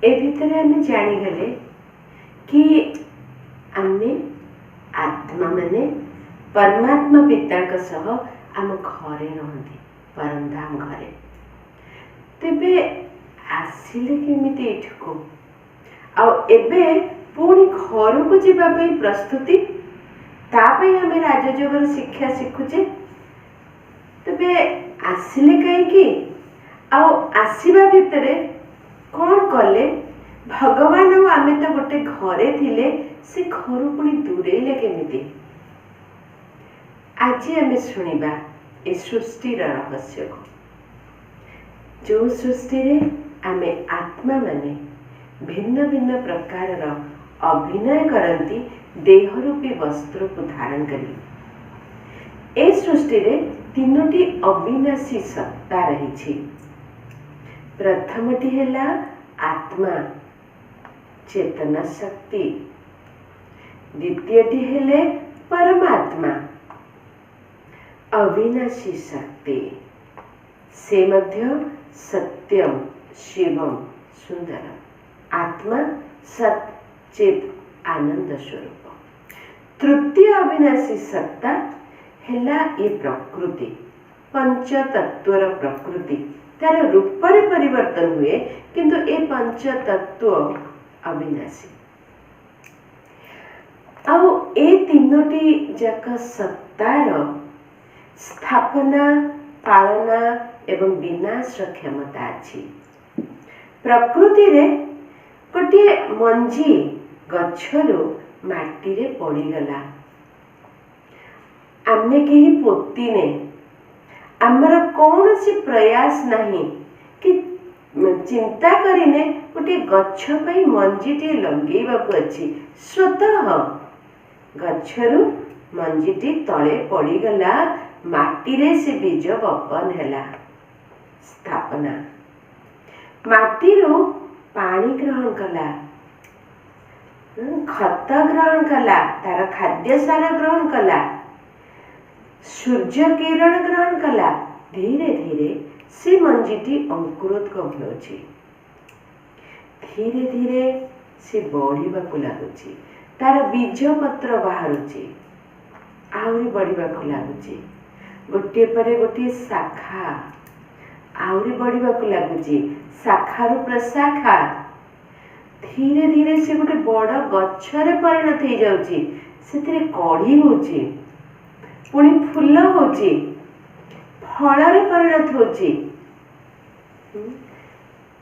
ए भितर आम जाणीगले कि आमे आत्मा माने परमात्मा पिता सह आम घरे रहती परमधाम घरे। तेबे आसिले केमिति एठको आबे पुणी घर को जावाई प्रस्तुति तापई आम राजयोगर शिक्षा शिखुचे। तेबे आसिले कहीं आसवा भितर कौन कले भगवान और आमे तो गोटे घरे थिले से घर पुणी दूरेले केमिति। आज आम शुणा ए सृष्टिर रहस्य को जो सृष्टि रे आमे आत्मा माने भिन्न भिन्न प्रकार अभिनय करती देह रूपी वस्त्र को धारण करी। ए सृष्टि रे तीनोटी अविनाशी सत्ता रही। प्रथमटी है आत्मा चेतना शक्ति, द्वितीयटी है परमात्मा अविनाशी शक्ति, से मध्य सत्यम शिवम सुंदर आत्मा सत चित आनंद स्वरूप। तृतीय अविनाशी सत्ता है ये प्रकृति पंच तत्वर प्रकृति तार रूप परिवर्तन हुए किंतु ए पंच तत्व अविनाशी। आउ ए तीनोटी जाक सत्तार स्थापना पालना एवं विनाश क्षमता अच्छी। प्रकृति रे गोटे मंजी गच्छरु माटी रे पड़ीगला आमे कहीं पोतीने आमर कौन सी प्रयास नहीं कि चिंता करिने गोटे गछ पई मंजीटी लगेबाक अछि। स्वतः गच्छरु मंजीटी तले पड़ीगला माटी रे से बीज बपन हैला स्थापना माटी रो पानी ग्रहण कला खत ग्रहण कला तार खाद्य सार ग्रहण कला सूर्य किरण ग्रहण कला धीरे धीरे से मंजीटी अंकुरोत्गम होछि। धीरे धीरे से बढ़िबाकु लागुछि तार बीज पत्र बाहरुछि आउरी बढ़िबाकु लागुछि। गोटे परे गोटे शाखा आउरी बढ़िबाकु लागुछि शाखारु प्रशाखा धीरे धीरे से गोटे बड़ गछरे परिणत हो जाउछि। सेथिरे कढ़ी होछि पुणी फूल होछि फल रे परिणत होछि।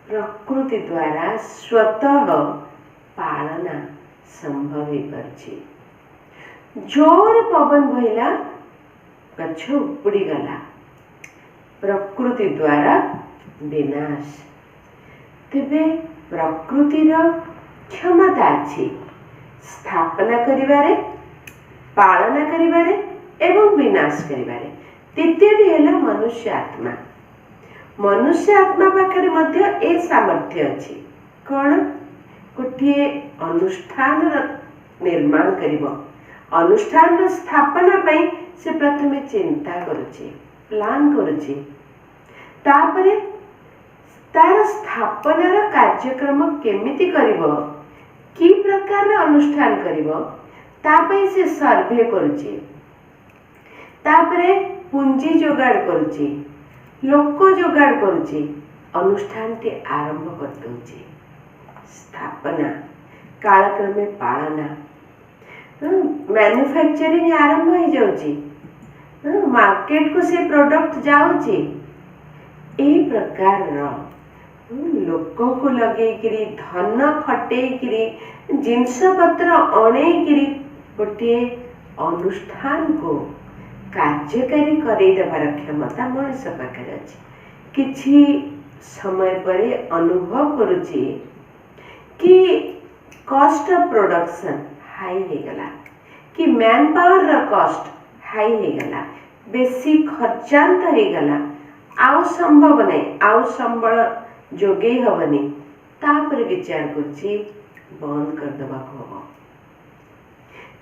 प्रकृति द्वारा स्वतः पालना संभव हो परछि। जोर पवन भइला गछ उपड़ी गला प्रकृति द्वारा विनाश। तेबे प्रकृतिर क्षमता अछि स्थापना करिबारे पालना करिबारे एवं विनाश करिबारे। तृतीयटी है मनुष्य आत्मा। मनुष्य आत्मा पाखरे मध्य ए सामर्थ्य अछि कौन गोटे अनुष्ठान निर्माण करिबो। अनुष्ठान स्थापना पई से प्रथमे चिंता करुछि प्लान करुछि तापरे तार स्थापनार कार्यक्रम केमिति करिबो की प्रकार अनुष्ठान करिबो तापई से सर्वे करुछि तापरे पूंजी जोगाड़ करुछि लोक जोगाड़ करुछि अनुष्ठान टी आरंभ कर दउछि। स्थापना कालक्रमे पालना मैन्युफैक्चरिंग आरंभ हो जाउछि मार्केट को से प्रोडक्ट जाउछि। ए प्रकार लोक को लगेकरी धन खटेकरी जिनस पत्र अणेकरी गोटे अनुष्ठान को कार्यकारी करई देबार क्षमता मनुष्य पाखरे अछि। किछि समय परे अनुभव करुछि कि कॉस्ट ऑफ प्रोडक्शन हाई हो गला कि मैन पावर रा कॉस्ट हाई हो गला बेसी खर्चांत हो गला आउ संभव नहीं आउ संबल जोगे हबनी तापर विचार करछि बंद कर दबा को।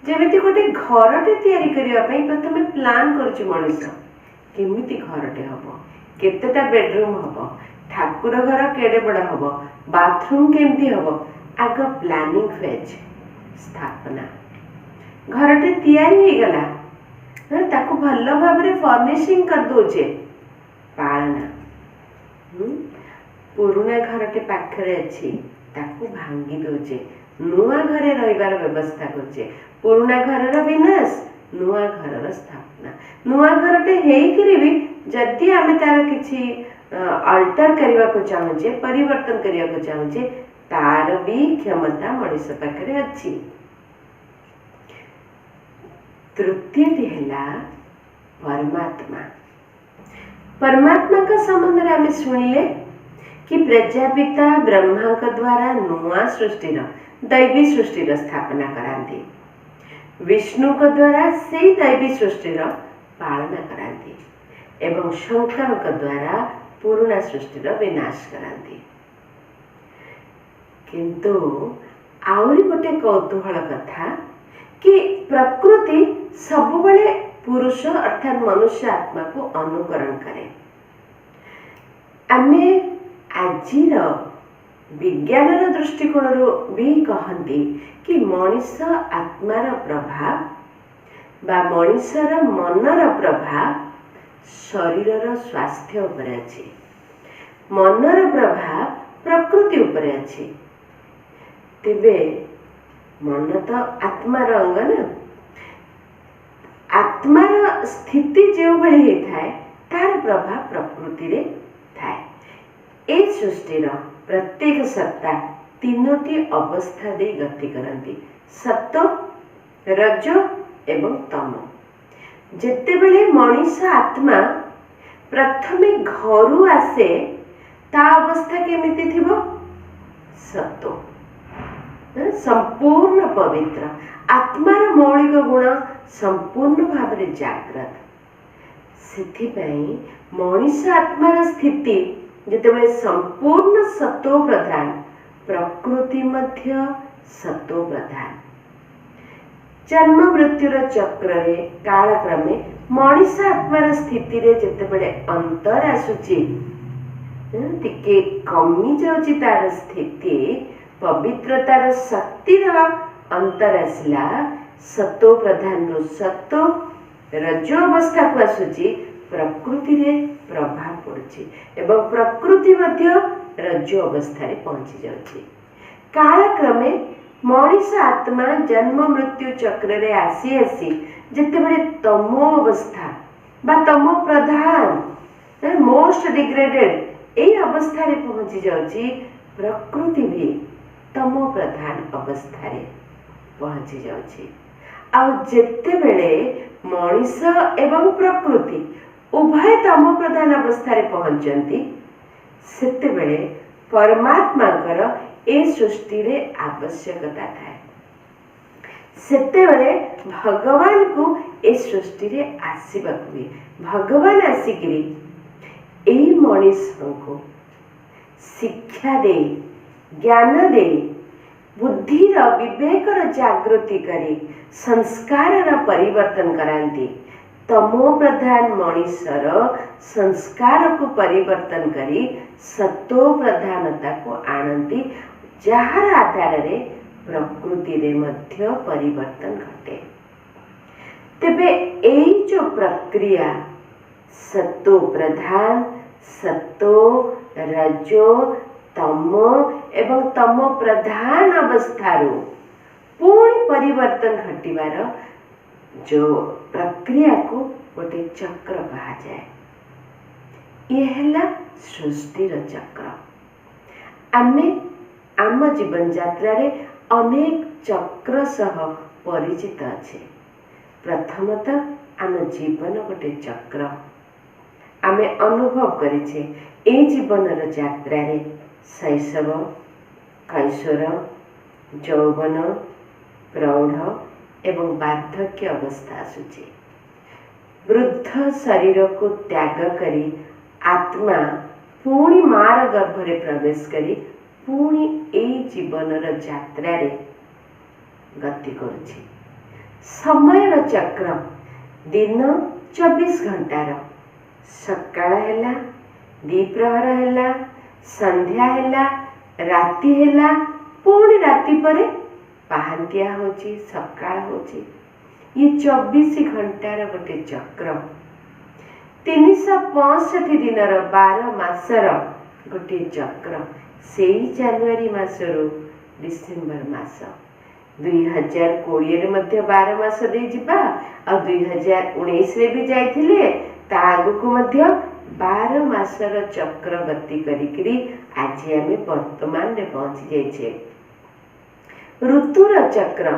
जेमिति गोटे घरटे तैयारी करिया पई प्रथमे प्लान करछि मनुष्य केमिति घरटे हबो केतेटा बेडरूम हबो ठाकुर घर केडे बड़ा हबो बाथरूम केमती हम आग प्लानिंग फेज स्थापना घरटे तैयारी हो गला ताको भल भाव फर्निशिंग कर दोचे पालना पुराना घरटे पाखरे अच्छी ताको भांगी दोचे नुआ घरे रहिबार व्यवस्था करछे पुराना घरर विनाश नुआ घरर स्थापना नुआ घरटे हेइकरी भी जदि आमे तार किछि अल्टर करबा को चाहूचे परिवर्तन करबा को चाहूचे तार भी क्षमता मनुष्य पाखरे अच्छी। तृतीयटी है परमात्मा। परमात्मा का संबंध में आम शुणिले कि प्रजापिता ब्रह्मा का द्वारा नुआ सृष्टिर दैवी सृष्टिर स्थापना कराती विष्णु का द्वारा से दैवी सृष्टिर पालना कराती एवं शंकर का द्वारा पुराना सृष्टिर विनाश कराती। किंतु आउरी गोटे कौतूहल कथा कि प्रकृति सबुबले पुरुष अर्थात मनुष्य आत्मा को अनुकरण करे। आमे आजिर विज्ञानर दृष्टिकोण भी कहती कि मनुष्य आत्मार प्रभाव बा मनुष्यर मनर प्रभाव शरीरर स्वास्थ्य उपर अछि मनर प्रभाव प्रकृति उपर अछि। तेबे मन तो आत्मार अंग ना आत्मार स्थिति जो भली होता तार प्रभाव प्रकृति रे थाए। ए सृष्टिर प्रत्येक सत्ता तीनोटी अवस्था दे गति करती सत्व रज एवं तम। जेतेबेले मनुष्य आत्मा प्रथमे घरु आसे ता अवस्था केमिति थिबो सत्व संपूर्ण पवित्र आत्मार मौलिक गुण संपूर्ण भाव में जाग्रत। सेथिपाई मनुष्य आत्मार स्थिति जेतेबेले संपूर्ण सत्व प्रधान प्रकृति मध्य सत्व प्रधान। जन्म मृत्युर चक्र रे कालक्रमे मनुष्य आत्मार स्थिति रे जेतेबेले अंतर आसुची टिके कमी जाउची तार स्थिति पवित्रतार शक्तिर अंतर आसला सत्व प्रधान रो सत्व रज अवस्था को आसुची प्रकृति रे प्रभाव पड़ुची एवं प्रकृति मध्य रज अवस्था रे पहुंची जाउची। कालक्रमे मनुष्य आत्मा जन्म मृत्यु चक्र रे आसी आसी जेतेबेले तमो अवस्था बा तमो प्रधान मोस्ट डिग्रेडेड ए अवस्था रे पहुंची जाउची प्रकृति भी तमो प्रधान अवस्था रे पहुंची जाउची। आ जेतेबेले मनुष्य एवं प्रकृति उभय तमो प्रधान अवस्था रे पहुंचंती सेतेबेले परमात्मा कर ए सृष्टि रे आवश्यकता थाए। सेतेबेले भगवान को ए सृष्टि रे आसीबाक भी भगवान आसिकरी एई मनुष्य को शिक्षा दे ज्ञान दे बुद्धिर विवेकर जागृति करी संस्कार परिवर्तन करांती। तमो प्रधान मनुष्यर संस्कार को परिवर्तन करी सत्व प्रधानता को आणती जार आधार रे प्रकृति रे मध्य परिवर्तन घटे। तेबे एई जो प्रक्रिया सत्व प्रधान सत्व रजो तमो एवं तमो प्रधान अवस्थारू पूर्ण परिवर्तन घटिबार जो प्रक्रिया को गोटे चक्र कहा जाए। यह है सृष्टिर चक्र। आमे आम जीवन यात्रा रे अनेक चक्र सह परिचित अच्छे। प्रथमतः आम जीवन गोटे चक्र आमे अनुभव करिछे ए जीवनर यात्रा रे शैशव कैशोर यौवन प्रौढ़ एवं वार्धक्य अवस्था आसुची। वृद्ध शरीर को त्याग करी आत्मा पुणी मार गर्भ रे प्रवेश करी पुणी ए जीवनर यात्रा रे गति करुची। समयर चक्र दिन 24 घंटार सकाळ हैला द्विप्रहर हैला संध्या हैला राति हैला पुणी राति परे पहांतिया होची सकाळ होची ये 24 घंटार गोटे चक्र 365 दिनर 12 मासर गोटे चक्र से जानुआरी मासरू डिसेम्बर मास 2020 मध्य 12 मास दे जिबा और 2019 रे भी जाइथिले ता आगु मध्य 12 मासर चक्र गति करिकरी आज आमे वर्तमान रे पहुंची जाइछे। ऋतुर चक्र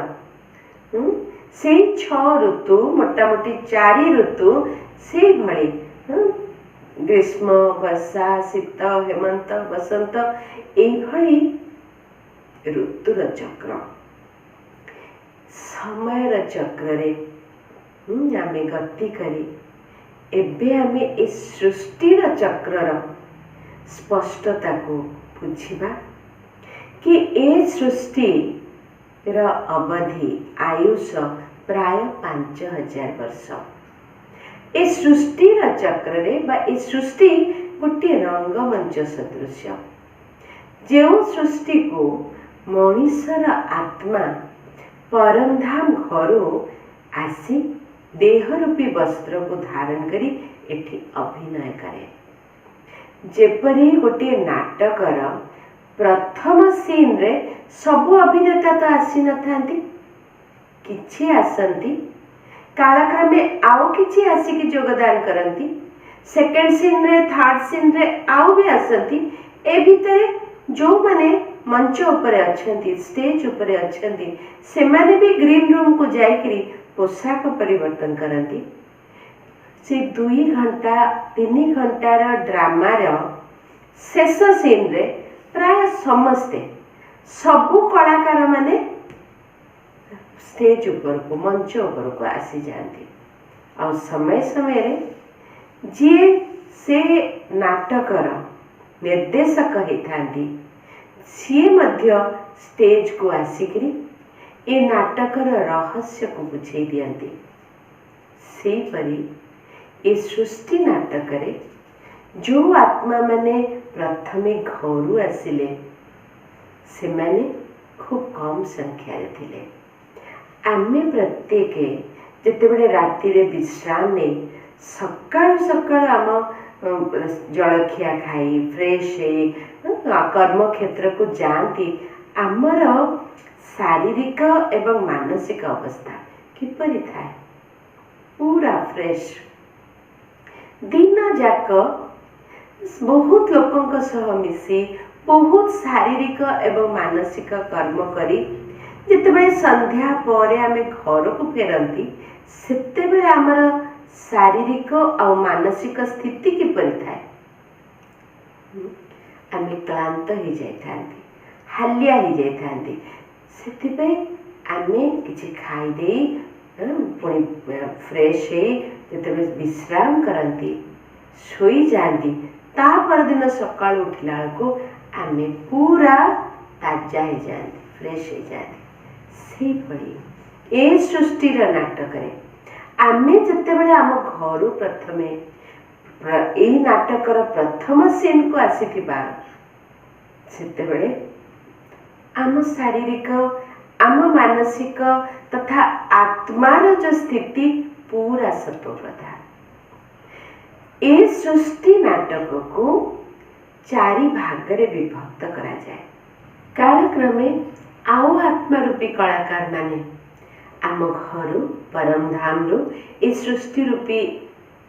से 6 ऋतु मोटामोटी 4 ऋतु से भली ग्रीष्म वर्षा शीत हेमंत बसंत एभली ऋतुर चक्र समयर चक्र रे आमे गति करी एबे आमे ए सृष्टिर चक्रर स्पष्टता को बुझिबा कि ए सृष्टि र अवधि आयुष प्राय 5000 वर्ष। ए सृष्टिर चक्र रे बा ए सृष्टि गोटे रंगमंच सदृश जो सृष्टि को मनीषर आत्मा परमधाम घरो आसी देह रूपी वस्त्र को धारण करी एठी अभिनय करे। जेपरी गोटे नाटकर प्रथम सीन रे सबु अभिनेता तो आसी न थांती किछि आसंती कालक्रमे आउ किछि आसिकी योगदान करंती सेकेंड सीन रे थर्ड सीन रे आउ भी आसंती ए भितरे जो माने मंच उपरे अछंती स्टेज उपरे अछंती से माने भी ग्रीन रूम को जाइकरी पोशाक परिवर्तन करंती। से 2 घंटा 3 घंटार ड्रामार शेष सीन रे प्राय समस्ते सबु कलाकार माने स्टेज ऊपर को मंच ऊपर को आसी जाती और समय समय रे जी से नाटकर निर्देशक होती सी मध्य स्टेज को आसिकरी ए नाटकर रहस्य को बुझे दियंती। से परी ए सृष्टि नाटक रे जो आत्मा माने प्रथमे घरू आसिले से माने खूब कम संख्या रे थिले। आमे प्रत्येक जेते बड़े राति रे विश्राम ने सकाळ सकाळ आम जलखिया खाई फ्रेश कर्म क्षेत्र को जाती आमर शारीरिक एवं मानसिक अवस्था किपरि थाए पूरा फ्रेश दिन जाक बहुत लोकों सह मिसी बहुत शारीरिक एवं मानसिक कर्म करी जितेबले संध्या पर आमे घर को फेरती सेतेबले आमर शारीरिक और मानसिक स्थिति किपरि थाए आमे क्लांत हो जाइथांती हालिया हो जाइथांती सेतिपई आमे किछि खाई देई पुणी फ्रेश है जितेबले विश्राम करती सोई जाती ता पर दिन सकाळ उठिला को आमे पूरा ताजा हो जाती फ्रेश हो जाती। से पड़ी ए सृष्टिर नाटक रे आमे जितेबले आम घर प्रथमे ए नाटकर प्रथम सीन को आसीथिबा सेतेबले आम शारीरिक आम मानसिक तथा आत्मार जो स्थिति पूरा सतोप्रधान। ए सृष्टि नाटक को 4 भाग रे विभक्त करा जाए। कालक्रमे आउ आत्मा रूपी कलाकार माने आम घर परमधाम रु ए सृष्टि रूपी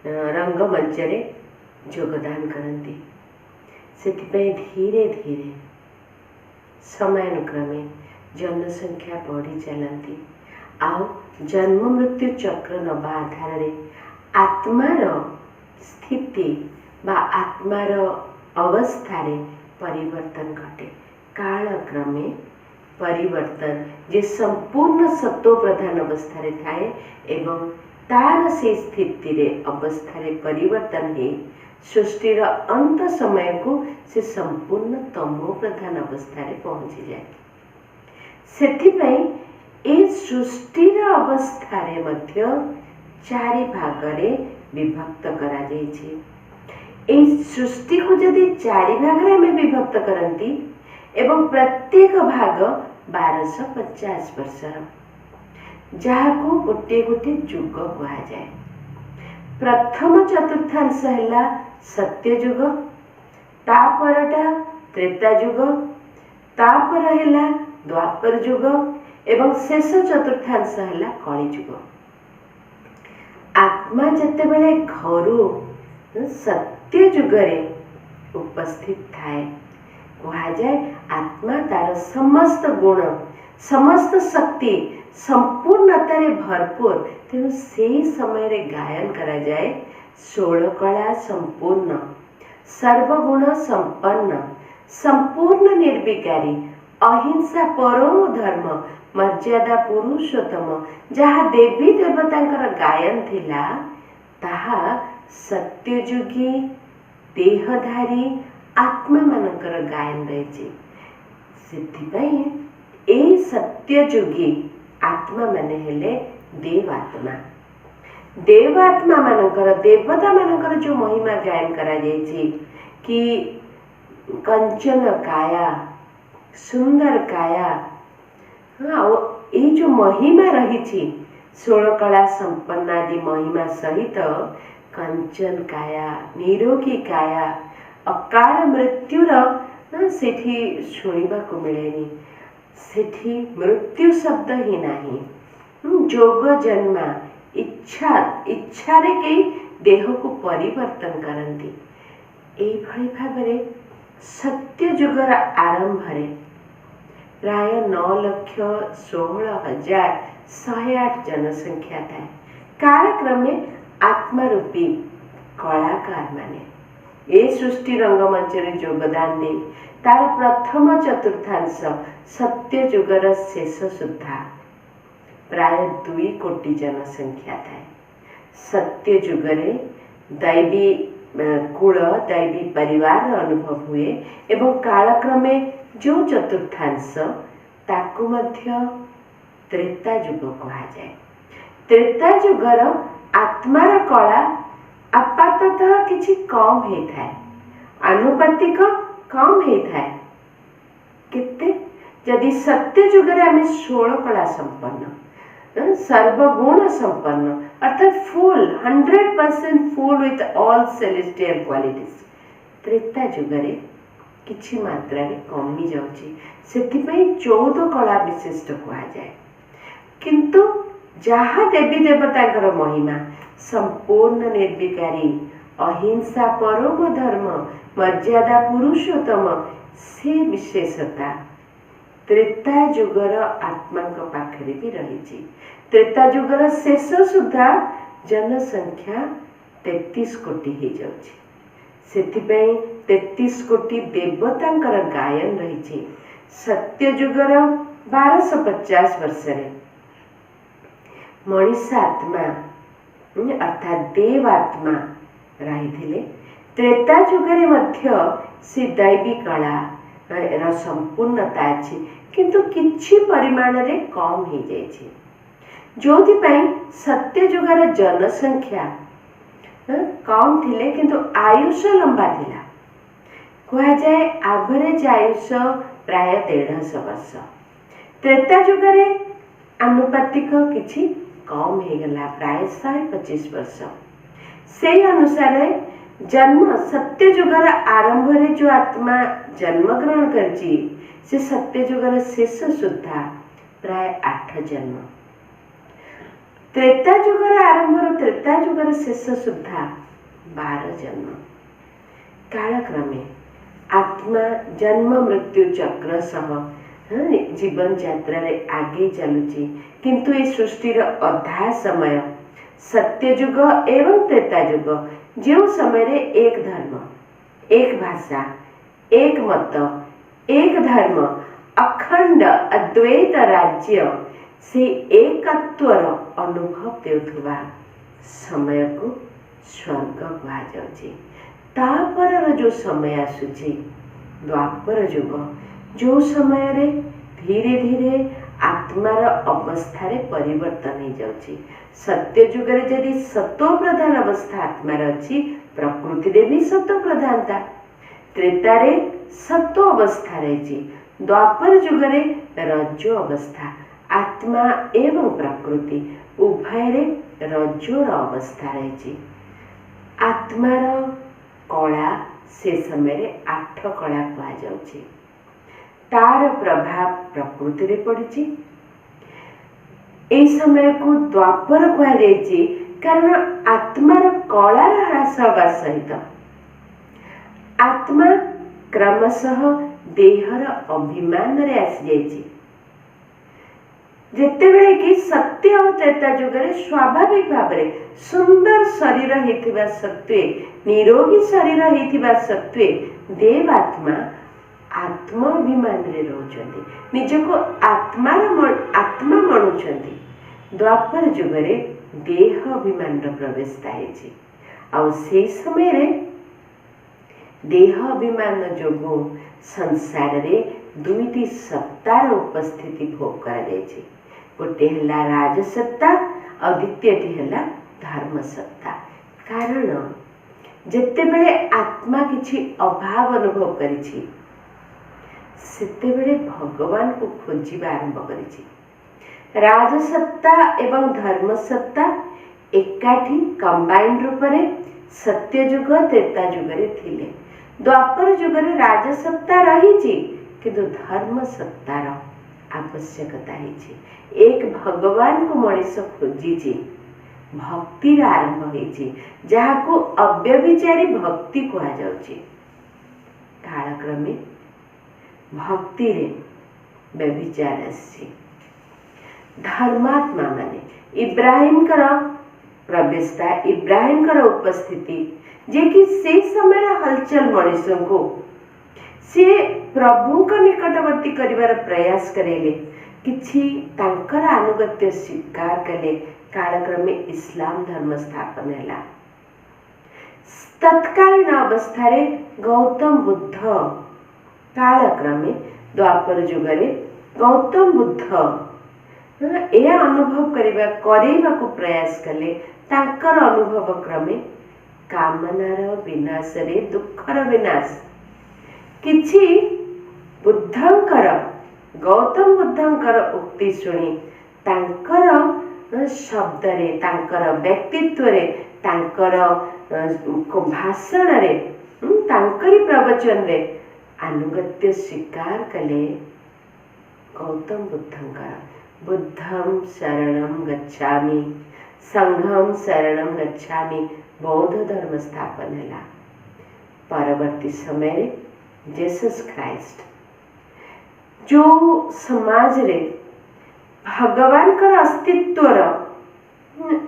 रंगमंच रे योगदान करती। सेतिपई धीरे धीरे समयानुक्रमे जनसंख्या बढ़ी चलती आउ जन्म मृत्यु चक्र नबा आधार रे आत्मार स्थिति बा आत्मार अवस्था रे परिवर्तन घटे। कालक्रमे परिवर्तन जे संपूर्ण सत्व प्रधान अवस्था रे थाए एवं तार से स्थिति रे अवस्था रे परिवर्तन हे सृष्टिर अंत समय को से संपूर्ण तमो प्रधान अवस्था रे पहुंची जाए। सेथिपई ए सृष्टिर अवस्था रे मध्य 4 भाग रे विभक्त करा जाइछि। ए सृष्टि को यदि 4 भाग रे में विभक्त करंती एवं प्रत्येक भाग 1250 वर्षर, जहाको गोटे गोटे युग कहुए। प्रथम चतुर्थांश है सत्ययुग, तापरटा त्रेता युग, तापर है द्वापर युग एवं शेष चतुर्थांश है कलिजुग। आत्मा जितेबाला घर सत्य युगरे उपस्थित थाए, कहुए आत्मा तार समस्त गुण समस्त शक्ति संपूर्णता भरपूर, तेणु से समय रे गायन करा जाए 16 कला संपूर्ण, सर्वगुण संपन्न, संपूर्ण निर्विकारी, अहिंसा परम धर्म, मर्यादा पुरुषोत्तम, जहाँ देवी देवतांकर गायन थिला ताहा सत्ययुगी देहधारी आत्मा मानकर गायन रही। सेथिपाई ए सत्ययुगी आत्मा माने हेले देवात्मा। देवात्मा मानकर देवता मानकर जो महिमा गायन करा जायछि कि कंचन काया, सुंदर काया, हाँ ये जो महिमा रही 16 कला संपन्न आदि महिमा सहित कंचन काया, निरोगी काया, अकाल मृत्युर सेठी शुणिबा को मिलेनी, सेठी मृत्यु शब्द ही नहीं, जोग जन्मा इच्छा इच्छा रे कई देह को परिवर्तन करती। एभली भाव सत्य युगर आरंभ प्राय 9,16,108 जनसंख्या था। कालक्रमे आत्मारूपी कलाकार माने ए सृष्टि रंगमंच योगदान दे तार प्रथम चतुर्थांश सत्य युगर शेष सुधा प्राय 2 कोटी जनसंख्या था। सत्य युगरे दैवी कुल दैवी परिवार अनुभव हुए एवं कालक्रमे जो चतुर्थांश ताकु मध्य त्रेता युग कहा जाए। त्रेता युगर आत्मार कला आपाततः किछि कम होता है, आनुपातिक कम होता है। किते यदि सत्य युगरे आम 16 कला संपन्न, सर्वगुण संपन्न अर्थात full 100% full with all celestial qualities, त्रेता युगरे किछि मात्रा रे कमी जाउछि, सेथिपई 14 कला विशिष्ट कहा जाए। किंतु जहाँ देवी देवतांकर महिमा संपूर्ण निर्विकारी, अहिंसा परम धर्म, मर्यादा पुरुषोत्तम, से विशेषता त्रेता युगर आत्मा पाखरे भी रही। त्रेता युगर शेष सुधा जनसंख्या 33 कोटी हो जाउछि, सेथिपई 33 कोटी देवतांकर गायन रही। सत्य युगर 1250 वर्ष मनीष आत्मा अर्थात देवात्मा रही। त्रेता युगरे मध्य से दैवी कला संपूर्णता अच्छी, किंतु किछि परिमाण रे कम हो जाइछि, जोथिपाई सत्य युगर जनसंख्या कम थिले किंतु आयुष लंबा थिला। कहा जाए एवरेज आयुष प्राय 150 वर्ष। त्रेता युगरे आनुपातिक किछि कम हो गला, प्राय 125 वर्ष। से अनुसार जन्म सत्य युगर आरंभ रे जो आत्मा जन्म ग्रहण करछि से सत्य युगर शेष सुधा प्राय 8 जन्म। त्रेता युगर आरंभ त्रेता युगर शेष सुधा 12 जन्म। कालक्रमे आत्मा जन्म मृत्यु चक्र सह जीवन यात्रा रे आगे चलुची, किंतु ये सृष्टिर अधा समय सत्य युग एवं त्रेता युग जो समय रे एक धर्म, एक भाषा, एक मत, एक धर्म, अखंड अद्वैत राज्य से एकत्वर अनुभव देउथुवा समय को स्वर्ग कहा जाउछि। तापर जो समय आसुछि द्वापर युग, जो समय रे धीरे धीरे आत्मार अवस्था रे परिवर्तन हो जाउछि। सत्य युगरे यदि सत्व प्रधान अवस्था आत्मार अच्छी, प्रकृति रे भी सत्व प्रधानता। त्रेता रे सत्व अवस्था रही, द्वापर जुगरे रज्जु अवस्था, आत्मा एवं प्रकृति उभय रज्जुर अवस्था रही। आत्मार कला से समय 8 कला कहुच्छे, तार प्रभाव प्रकृति रे पड़ी। ए समय को द्वापर कहुच्छे कारण आत्मार कलार ह्रास हवा सहित आत्मा क्रमशः देहर अभिमान रे आसी जाइए। जेतेबेले कि सत्य और त्रेता जुगरे स्वाभाविक भाव में सुंदर शरीर होइथिबा सत्वे, निरोगी शरीर होइथिबा सत्वे देवात्मा आत्माभिमान रे रहउछन्ति, निजको आत्मा मनुछन्ति। द्वापर जुगरे देह अभिमान प्रवेश थाइछि। आ से समय रे देह अभिमान जोगु संसार रे दुईटी सत्तार उपस्थिति भोग करा जाइछि। गोटे हला राजसत्ता और द्वितीयटी हला धर्मसत्ता। कारण जेतेबेले आत्मा किछि अभाव अनुभव करिछि सेतेबेले भगवान को खोजिबा आरंभ करिछि। राजसत्ता एवं धर्मसत्ता एकाठी कंबाइंड रूपरे सत्ययुग त्रेता जुगरे थिले। द्वापर जुगरे राजसत्ता रही किंतु धर्मसत्तार आवश्यकता है। एक भगवान को मनीष खोजी भक्तिर आरंभ होइछि, जहाको अव्यभिचारी भक्ति कहा जाउछि। कालक्रमे भक्ति रे व्यभिचार आछि। धर्मात्मा माने इब्राहिम कर प्रवेशता, इब्राहिम कर उपस्थिति जे कि से समय हलचल मनीष को से प्रभु को निकटवर्ती करिवार प्रयास करेले, किछि तांकर अनुगत्य स्वीकार कले। कालक्रमे इस्लाम धर्म स्थापन हैला। तत्कालीन अवस्था रे गौतम बुद्ध, कालक्रमे द्वापर जुगरे गौतम बुद्ध यह अनुभव करेबा को प्रयास कले। तांकर अनुभव क्रमे कामनार विनाश रे दुखर विनाश किछि बुद्धंकर, गौतम बुद्धंकर उक्ति सुनी तांकर शब्द रे, तांकर व्यक्तित्व रे, तांकर भाषण रे, तांकरी प्रवचन रे अनुगत्य स्वीकार कले। गौतम बुद्धंकर बुद्धं शरणं गच्छामि, संघं शरणं गच्छामि, बौद्ध धर्म स्थापन हैला। परवर्ती समय रे जीसस क्राइस्ट जो समाज रे भगवान कर अस्तित्वर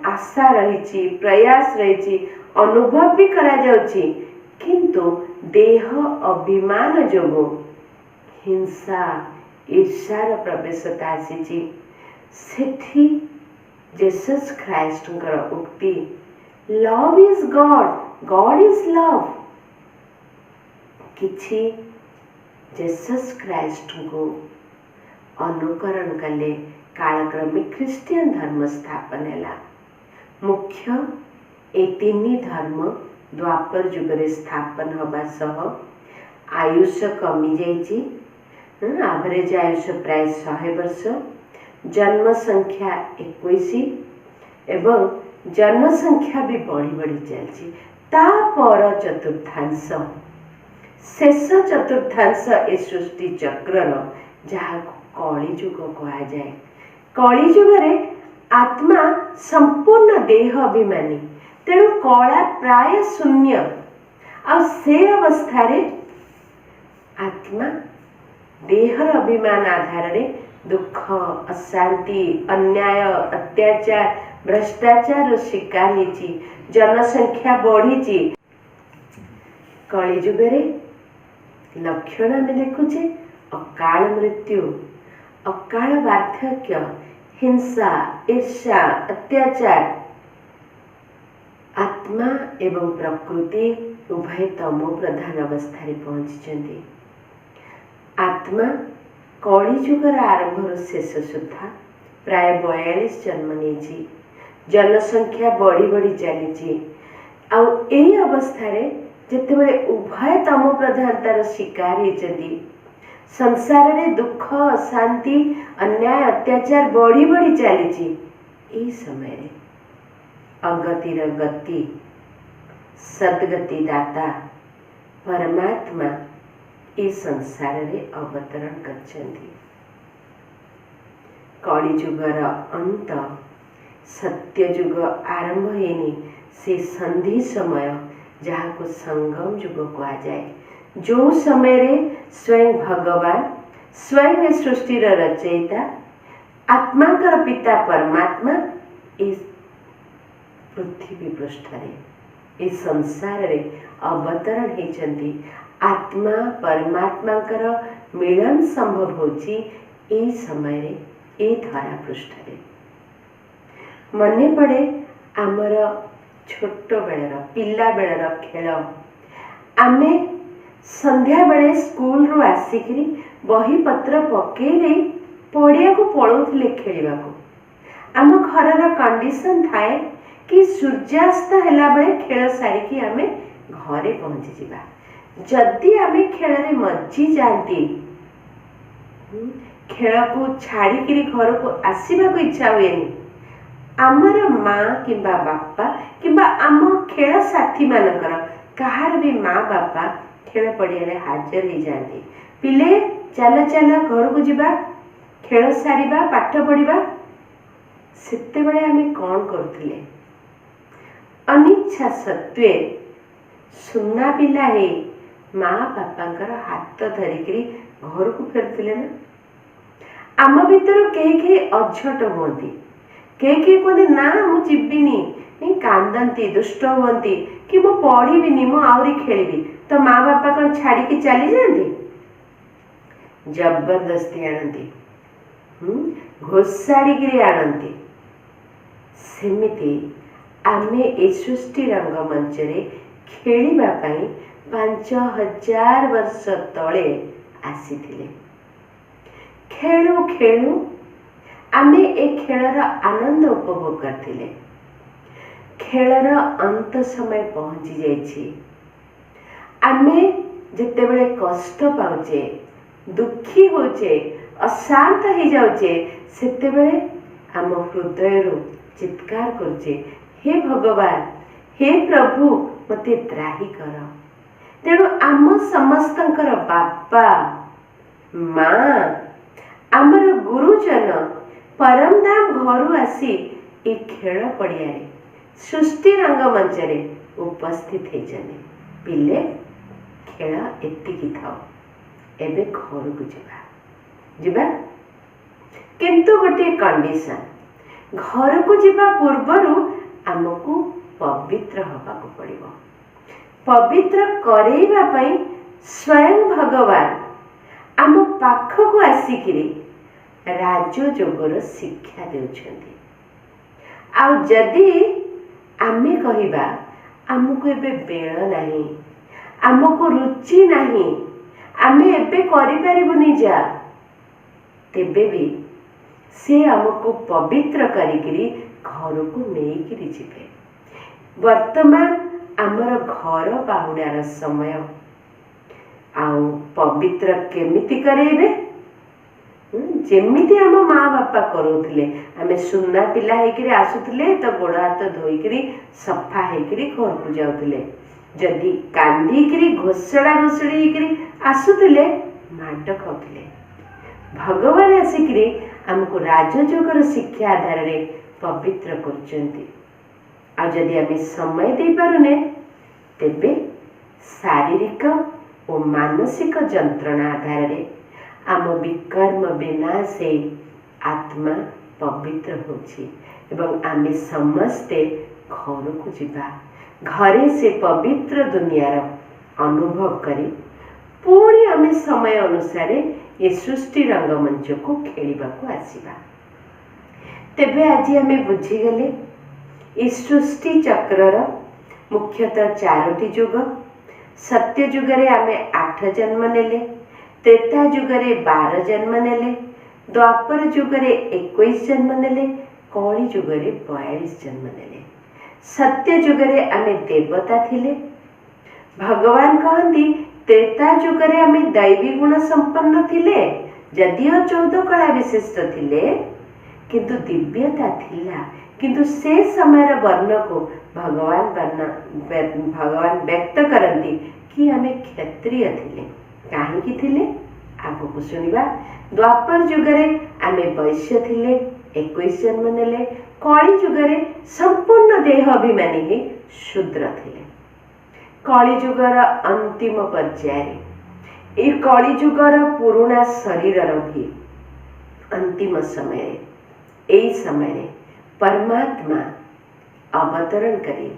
आशा रही, प्रयास रही, अनुभव भी करा जाउछि, किंतु देह अभिमान जोगु हिंसा ईर्षार प्रवेशता आसी। सेठी जीसस क्राइस्ट उक्ति love is God, God is love किछि जीसस क्राइस्ट को अनुकरण कले। कालक्रमे ख्रिस्टियन धर्म स्थापन हैला। मुख्य ए तीन धर्म द्वापर जुगरे स्थापन हवा सह आयुष कमी जाइछि। एवरेज आयुष प्राय 100 वर्ष, जन्म संख्या 21 एवं जनसंख्या भी बढ़ी बढ़ी चलछि। तापर चतुर्थांश, शेष चतुर्थांश ए सृष्टि चक्र जहाँ कलिजुग कहा जाए। कलिजुग रे आत्मा संपूर्ण देह अभिमानी, तेणु कला प्राय शून्य। आ से अवस्था रे आत्मा देहर अभिमान आधार रे दुख, अशांति, अन्याय, अत्याचार, भ्रष्टाचार शिकार होइछि। जनसंख्या बढ़ी। कलिजुग रे लक्षण में देखुचे अकाल मृत्यु, अकाल वार्धक्य, हिंसा, ईर्षा, अत्याचार। आत्मा एवं प्रकृति उभय तमो प्रधान अवस्था रे पहुंची। आत्मा कलिजुगर आरंभ शेष सुधा प्राय 42 जन्म नहीं। जनसंख्या बढ़ी बढ़ी चली। अवस्था रे जेतेबेले उभय तमो प्रधानतार शिकार होइछन्ति, संसार रे दुख अशांति अन्याय अत्याचार बढ़ी बढ़ी चली ई समय रे अगतिर गति सद्गति दाता परमात्मा ई संसार रे अवतरण करछन्ति। कली जुगर अंत सत्य जुग आरंभ हेनी से संधि समय जहाँ को संगम जुग कहा जाए, जो समय रे स्वयं भगवान स्वयं सृष्टि रचयिता आत्मांकर पिता परमात्मा इस पृथ्वी पृष्ठ रे इस संसार रे अवतरण हेचंती। आत्मा परमात्मांकर मिलन संभव होची ए समय रे ए धरा पृष्ठ रे। मने पड़े आमर छोट बेलर पिला बेलर खेल आमे संध्या बेले स्कूल रू आसिकरी बही पत्र पकई दे पड़िया को पलाउथिले खेलिबा को। आम घरर कंडीशन थाए कि सूर्यास्त हैला बेले खेल सारिकी आमे घरे पहुंची जिबा। जदि आमे खेल रे मज्जी जाती खेल को छाड़ी घर को आसवा को इच्छा हुएनी। आमर माँ किंबा बापा किंबा आम खेल साथी मानकर कहार भी माँ बापा खेल पड़िया रे हाजर हो जाती। पिले चल चल घर को जिबा खेल सारिबा पाठ पढ़िबा। सेते बेले आमे कौन करथिले? अनिच्छा सत्वे सुना पिला हे माँ बापांकर हाथ धरिकरी घर को फेरथिले ना। आम भीतर कई अझट हुअंती, कई कहते ना मु जीविनी कांदती दुष्ट हुअंती कि मु पढ़िबिनी मु आउरी खेलिबी। तो माँ बापा कौन छाड़ी के चली जाती? जबरदस्ती आणती, घोषाड़ी आणती। सेमिति आमे ए सृष्टि रंगमंच रे खेलिबा पई 5000 वर्ष तले आसीथिले। खेलु खेलु आमे ए खेलर आनंद उपभोग करथिले। खेलर अंत समय पहुंची जाइछि। आमे जेतेबेले कष्ट पाउचे दुखी होचे अशांत हो जाउचे सेतेबेले आम हृदय रो चित्कार करचे, हे भगवान हे प्रभु मते त्राही कर। तेणु आम समस्तंकर बापा माँ आमर गुरुजन परम धाम घरू आसी ए खेल पड़िया रे सृष्टि रंगमंच रे उपस्थित हेजने। पिले खेल एतिकी थाओ, एबे घर को जिबा किंतु गोटे कंडीशन, घर को जिबा पूर्वरु आमको पवित्र हवाको पड़िबो। पवित्र करेइबा पई स्वयं भगवान आम पाखको आसिकिरी राजयोगर शिक्षा देउछन्ति। आ जदि आमे कहिबा आमको एबे बेल नाही, आमको रुचि नाही, आमे एबे करि परिबुनी जा, तेबे भी से आमको पवित्र करिकिरी घर को नेइकिरी जिबे। वर्तमान आमर घर बाहुडार समय आउ पवित्र केमिति करेबे? जेमिति आम माँ बापा करोथिले। आमे सुना पिला हेकिरी आसुथिले तो गोड़ हाथ धोइकिरी सफा हेकिरी घर को जाउथिले। जदि कांदीकिरी घोषड़ा घोषड़ी हेकिरी आसुथिले माड खाउथिले। भगवान आसिकिरी आमको राजयोगर शिक्षा आधार रे पवित्र करचंती। आ जदि आमे समय दे पारुने तेबे शारीरिक और मानसिक जंत्रणा आधार रे आम विकर्म विनाश आत्मा पवित्र होछि एवं आमे समस्ते घर को जिबा। घरे से पवित्र दुनियार अनुभव करी पुणी आमे समय अनुसार ये सृष्टि रंगमंच को खेलिबा को आसीबा। तेबे आज आमे बुझीगले ये सृष्टि चक्रर मुख्यतः 4टी जुग। सत्य जुगरे आमे 8 जन्म नेले, त्रेता जुगरे 12 जन्म नेले, द्वापर जुगरे 21 जन्म नेले, कली जुगरे 42 जन्म नेले। सत्य जुगरे आमे देवता थिले। भगवान कहती त्रेता जुगरे आमे दैवी गुण संपन्न थिले, जदिओ 14 कला विशिष्ट थिले, किंतु दिव्यता थिला। किंतु से समय वर्ण को भगवान व्यक्त करती कि आमे क्षत्रिय थिले। काहेकि थिले आगको शुणिबा। द्वापर जुगरे आमे वैश्य थिले, 21 जन्म नेले। कली जुगरे संपूर्ण देह अभिमानी ही शूद्र थिले। कली जुगर अंतिम पर्याय ए कली जुगर पुराना शरीर भी अंतिम समय एई समय परमात्मा अवतरण करे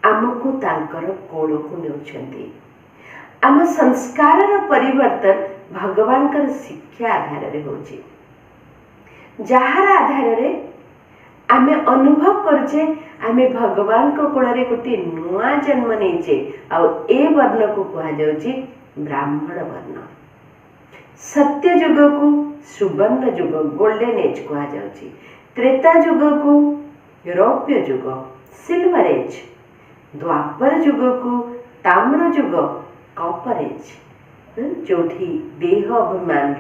आमको तांकर कोल को नेउछंती। आम संस्कार परिवर्तन भगवान कर शिक्षा आधार रे होची, जहार आधार रे आमे अनुभव करछे आमे भगवान को कोल रे गोटे नुआ जन्म नेछे। आ ए वर्ण को कहा जाउची ब्राह्मण वर्ण। सत्य युग को सुवर्ण युग गोल्डन एज कहा जाउची। त्रेता युग को रौप्य युग सिल्वर एज। द्वापर युग को ताम्र युग कॉपर एज, जोठी देह अभिमान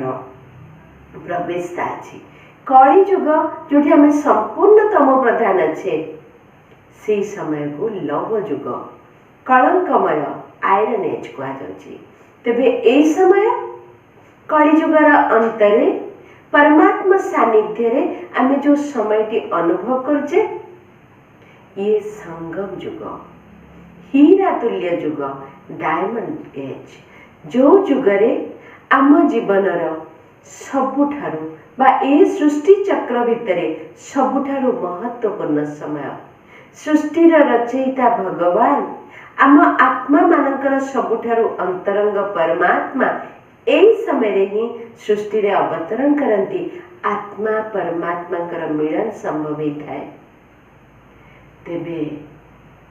प्रवेशता अछि। कली युग जोठी हमें संपूर्ण तम प्रधान अच्छे, से समय को लौह युग कलंकमय आयरन एज कहा जाउची। तेबे ए समय कली युगर अंतरे परमात्मा सानिध्य रे आमे जो समयटी अनुभव करछे, ये संगम युग, हीरा तुल्य युग, डायमंड एज। जो युगरे आम जीवनर सबुठारु बा ए सृष्टि चक्र भितरे सबुठारु महत्वपूर्ण समय, सृष्टिर रचयिता भगवान आम आत्मा मानकर सबुठारु अंतरंग परमात्मा एई समय रे ही सृष्टि रे अवतरण करती। आत्मा परमात्मा कर मिलन संभव होता है। तेबे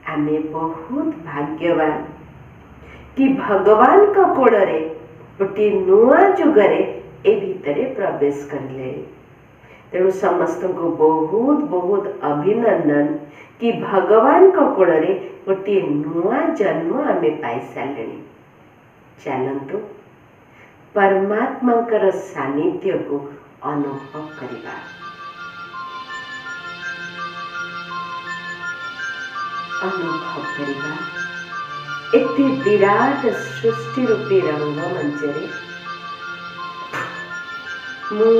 आमे बहुत भाग्यवान कि भगवान का कोल रे गोटे नुआ जुगरे ए भितरे प्रवेश करले। तेणु समस्त को बहुत बहुत अभिनंदन कि भगवान का कोल रे गोटे नुआ जन्म आमे पाई सारे। चलंतु परमात्मा कर सानिध्य को अनुभव करिबा। अनुभव करिबा एते विराट सृष्टि रूपी रंगमंच रे मु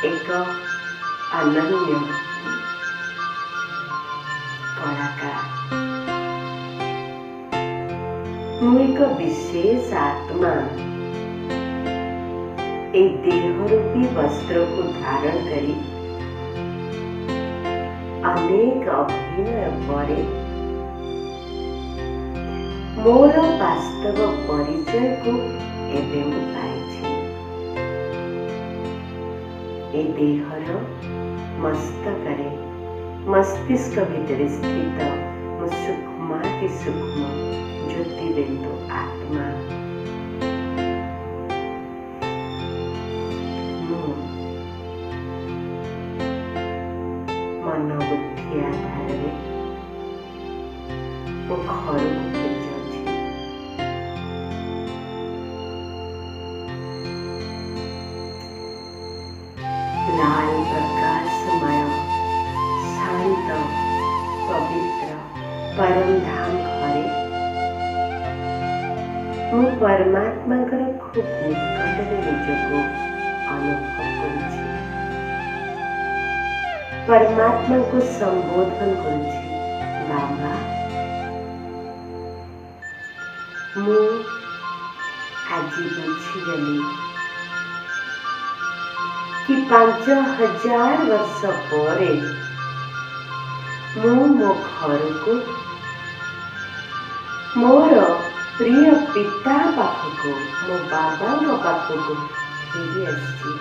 एक अनन्य कलाकार, मु एक विशेष आत्मा ए देह रूपी वस्त्र को धारण करी अनेक अभिनय परे मोर वास्तव परिचय को एबे मु पाइछि। ए देहर मस्तकरे मस्तिष्क भितर स्थित मो सूक्ष्माति सूक्ष्म ज्योतिबिंदु आत्मा मन बुद्धि आधार मो घर लाल प्रकाशमय शांत पवित्र परम धाम घरे मु परमात्मा खूब निकट निजको अनुभव करुछि। परमात्मा को संबोधन करुछि, बाबा मु आज बुझीगली कि 5000 वर्ष परे मु मो घर को मोर प्रिय पिता पाखक मो बाबा पाखक फेरी आसी।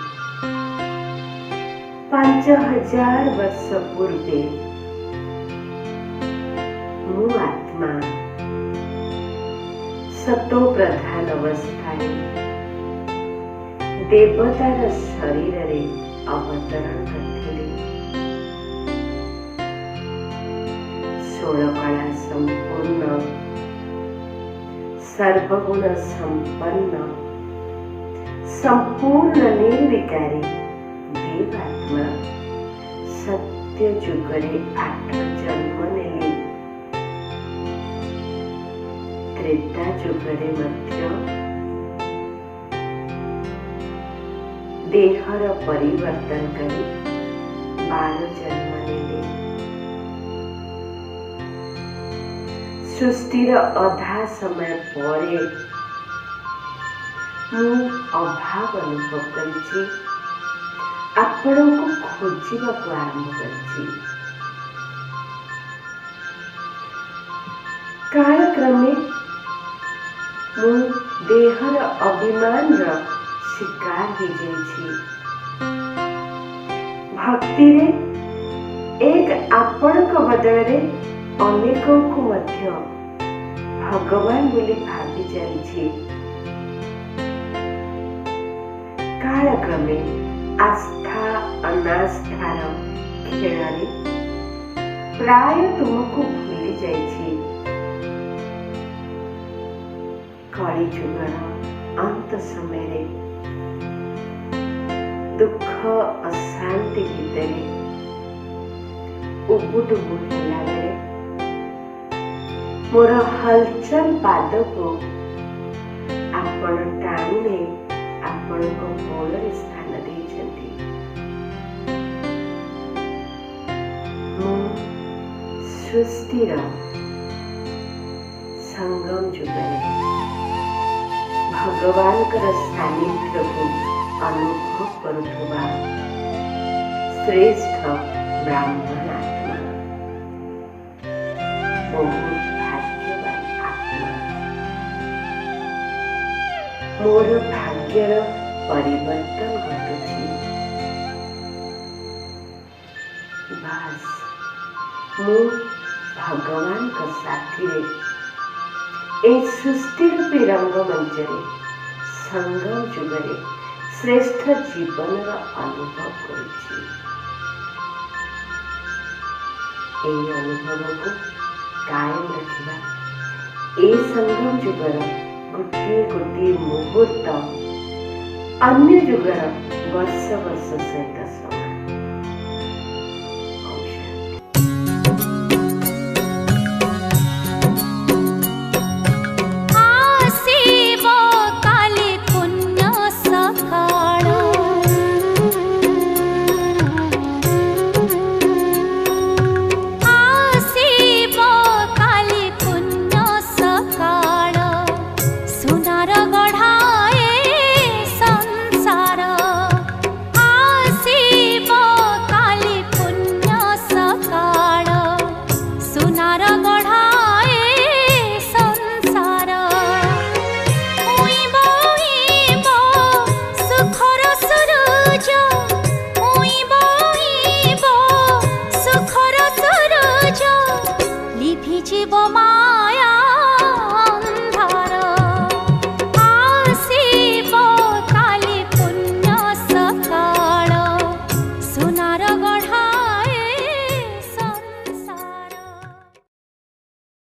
5000 वर्ष पूर्वे मु आत्मा सतो प्रधान अवस्था देवतार शरीर रे अवतरण करथिले। 16 कला संपूर्ण सर्वगुण संपन्न संपूर्ण निर्विकारी देवात्मा सत्य जुगरे 8 जन्म नेली। त्रेता जुगरे मध्य देहर परिवर्तन करी 12 जन्म नेले। सृष्टिर अधा समय परे मु अभाव अनुभव करिछि, आपणको खोजिबाकु आरंभ करिछि। कालक्रमे मु देहर अभिमान शिकार हो जाइछि। भक्ति रे एक आपणक बदଳରେ अनेकଙ୍କୁ ମଧ୍ୟ भगवान बोली भावी चलिछि। कालक्रमे आस्था अनास्थार खेଳରେ प्राय तुमको भूली जाइछि। कଳି जुगर अंत समय दुख अशांति भितर उबुडुबु होला बेले मोर हलचल पाद को आपण टाणी ने आपण को कोलरे स्थान देइछन्ति। मु सृष्टिर संगम जुगरे भगवान कर सानिध्य को अनुभव करुवा श्रेष्ठ ब्राह्मण आत्मा, बहुत भाग्यवान आत्मा। मोर भाग्यर परिवर्तन घटुछि। बास मु भगवान का साथी रे ए सृष्टि रूपी रंगमंच रे संगम जुगरे श्रेष्ठ जीवन अनुभव करुछि। एई अनुभव को कायम रखिबा ए संगम जुगर गोटे गोटे मुहूर्त अन्य जुगर वर्ष वर्ष सहित